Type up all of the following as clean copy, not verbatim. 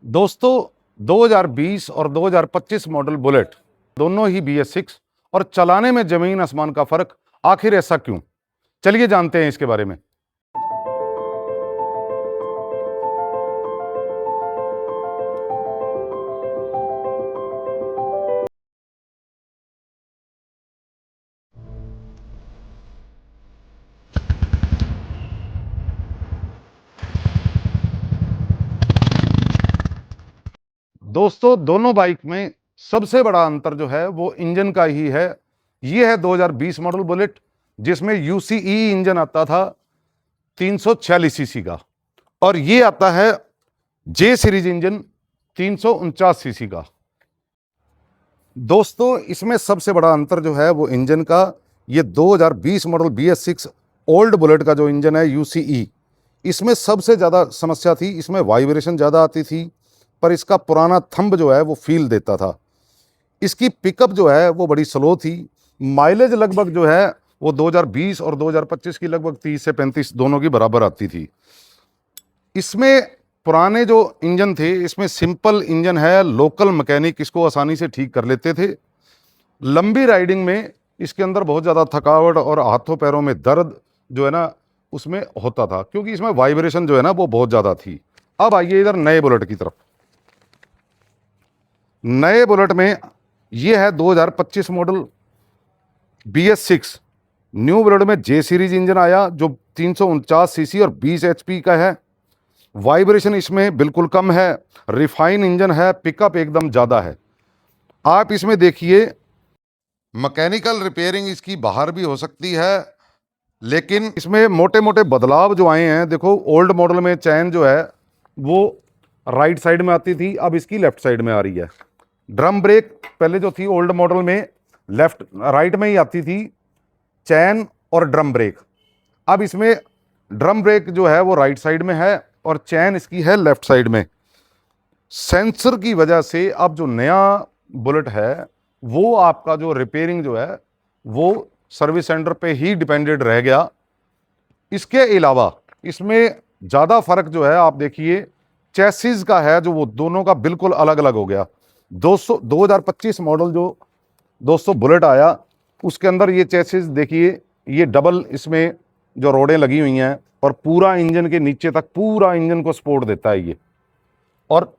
दोस्तों 2020 और 2025 model bullet दोनों ही BS6 और चलाने में जमीन आसमान का फर्क। आखिर ऐसा क्यों? चलिए जानते हैं इसके बारे में। दोस्तों दोनों बाइक में सबसे बड़ा अंतर जो है वो इंजन का ही है। ये है 2020 मॉडल बुलेट जिसमें UCE इंजन आता था 346 सीसी का, और ये आता है J सीरीज इंजन 349 सीसी का। दोस्तों इसमें सबसे बड़ा अंतर जो है वो इंजन का, ये 2020 मॉडल BS6 ओल्ड बुलेट का जो इंजन है UCE, इसमें सबसे ज़्यादा समस्या थी, इसमें वाइब्रेशन ज़्यादा आती थी, पर इसका पुराना थंब जो है वो फील देता था। इसकी पिकअप जो है वो बड़ी स्लो थी। माइलेज लगभग जो है वो 2020 और 2025 की लगभग 30 से 35 दोनों की बराबर आती थी। इसमें पुराने जो इंजन थे, इसमें सिंपल इंजन है, लोकल मैकेनिक इसको आसानी से ठीक कर लेते थे। लंबी राइडिंग में इसके अंदर बहुत ज़्यादा थकावट और हाथों पैरों में दर्द जो है ना उसमें होता था, क्योंकि इसमें वाइब्रेशन जो है ना वो बहुत ज़्यादा थी। अब आइए इधर नए बुलेट की तरफ। नए बुलेट में ये है 2025 मॉडल BS6। न्यू बुलेट में J सीरीज इंजन आया जो 349 सीसी और 20 HP का है। वाइब्रेशन इसमें बिल्कुल कम है, रिफाइन इंजन है, पिकअप एकदम ज़्यादा है। आप इसमें देखिए मैकेनिकल रिपेयरिंग इसकी बाहर भी हो सकती है, लेकिन इसमें मोटे मोटे बदलाव जो आए हैं। देखो ओल्ड मॉडल में चैन जो है वो राइट साइड में आती थी, अब इसकी लेफ्ट साइड में आ रही है। ड्रम ब्रेक पहले जो थी ओल्ड मॉडल में लेफ्ट राइट में ही आती थी चैन और ड्रम ब्रेक, अब इसमें ड्रम ब्रेक जो है वो राइट साइड में है और चैन इसकी है लेफ्ट साइड में। सेंसर की वजह से अब जो नया बुलेट है वो आपका जो रिपेयरिंग जो है वो सर्विस सेंटर पे ही डिपेंडेड रह गया। इसके अलावा इसमें ज़्यादा फर्क जो है आप देखिए चेसिस का है, जो वो दोनों का बिल्कुल अलग अलग हो गया। 2025 मॉडल जो दोस्तों बुलेट आया उसके अंदर ये चेसिस देखिए, ये डबल इसमें जो रोडें लगी हुई हैं और पूरा इंजन के नीचे तक पूरा इंजन को सपोर्ट देता है ये। और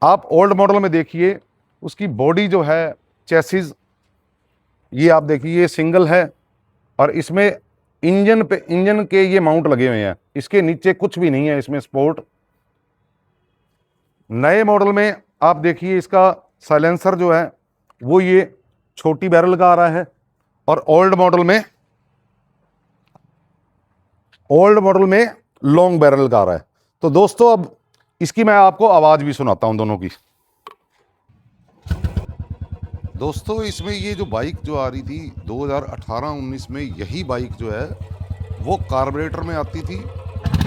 आप ओल्ड मॉडल में देखिए उसकी बॉडी जो है चेसिस, ये आप देखिए ये सिंगल है और इसमें इंजन के ये माउंट लगे हुए हैं, इसके नीचे कुछ भी नहीं है इसमें सपोर्ट। नए मॉडल में आप देखिए इसका साइलेंसर जो है वो ये छोटी बैरल का आ रहा है और ओल्ड मॉडल में लॉन्ग बैरल का आ रहा है। तो दोस्तों अब इसकी मैं आपको आवाज भी सुनाता हूं दोनों की। दोस्तों इसमें ये जो बाइक जो आ रही थी 2018-19 में, यही बाइक जो है वो कार्बोरेटर में आती थी।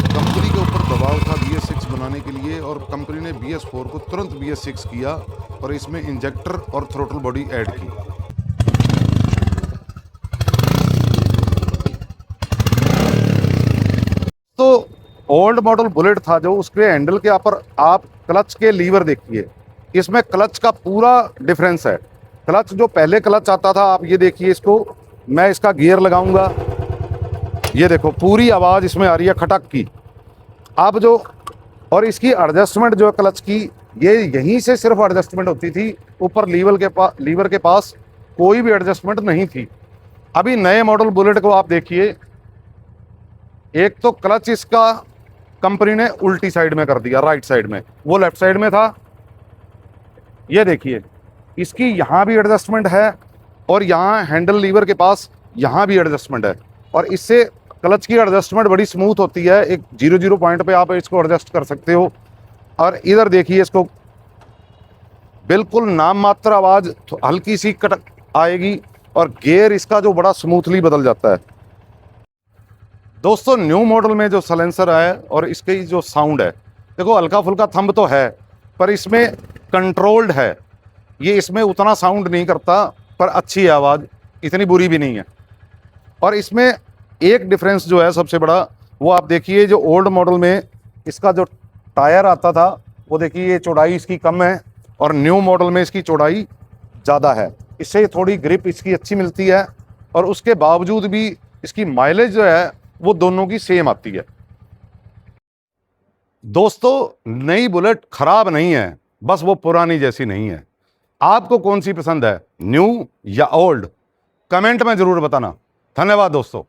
कंपनी के ऊपर दबाव था BS6 बनाने के लिए और कंपनी ने BS4 को तुरंत BS6 किया और इसमें इंजेक्टर और थ्रोटल बॉडी ऐड की। तो ओल्ड मॉडल बुलेट था जो, उसके हैंडल के ऊपर आप क्लच के लीवर देखिए, इसमें क्लच का पूरा डिफरेंस है। क्लच जो पहले क्लच आता था, आप ये देखिए इसको, मैं इसका गियर लगाऊंगा, ये देखो पूरी आवाज़ इसमें आ रही है खटक की। अब जो और इसकी एडजस्टमेंट जो है क्लच की, ये यहीं से सिर्फ एडजस्टमेंट होती थी, ऊपर लीवर के पास कोई भी एडजस्टमेंट नहीं थी। अभी नए मॉडल बुलेट को आप देखिए, एक तो क्लच इसका कंपनी ने उल्टी साइड में कर दिया, राइट साइड में, वो लेफ्ट साइड में था। ये देखिए इसकी यहाँ भी एडजस्टमेंट है और यहाँ हैंडल लीवर के पास यहाँ भी एडजस्टमेंट है, और इससे क्लच की एडजस्टमेंट बड़ी स्मूथ होती है। एक 0-0 पॉइंट पे आप इसको एडजस्ट कर सकते हो। और इधर देखिए इसको बिल्कुल नाम मात्र आवाज़ हल्की सी कट आएगी और गियर इसका जो बड़ा स्मूथली बदल जाता है। दोस्तों न्यू मॉडल में जो साइलेंसर है और इसकी जो साउंड है, देखो हल्का फुल्का थंब तो है पर इसमें कंट्रोल्ड है, ये इसमें उतना साउंड नहीं करता, पर अच्छी है आवाज़, इतनी बुरी भी नहीं है। और इसमें एक डिफरेंस जो है सबसे बड़ा, वो आप देखिए जो ओल्ड मॉडल में इसका जो टायर आता था वो देखिए ये चौड़ाई इसकी कम है और न्यू मॉडल में इसकी चौड़ाई ज़्यादा है। इससे थोड़ी ग्रिप इसकी अच्छी मिलती है और उसके बावजूद भी इसकी माइलेज जो है वो दोनों की सेम आती है। दोस्तों नई बुलेट खराब नहीं है, बस वो पुरानी जैसी नहीं है। आपको कौन सी पसंद है, न्यू या ओल्ड? कमेंट में जरूर बताना। धन्यवाद दोस्तों।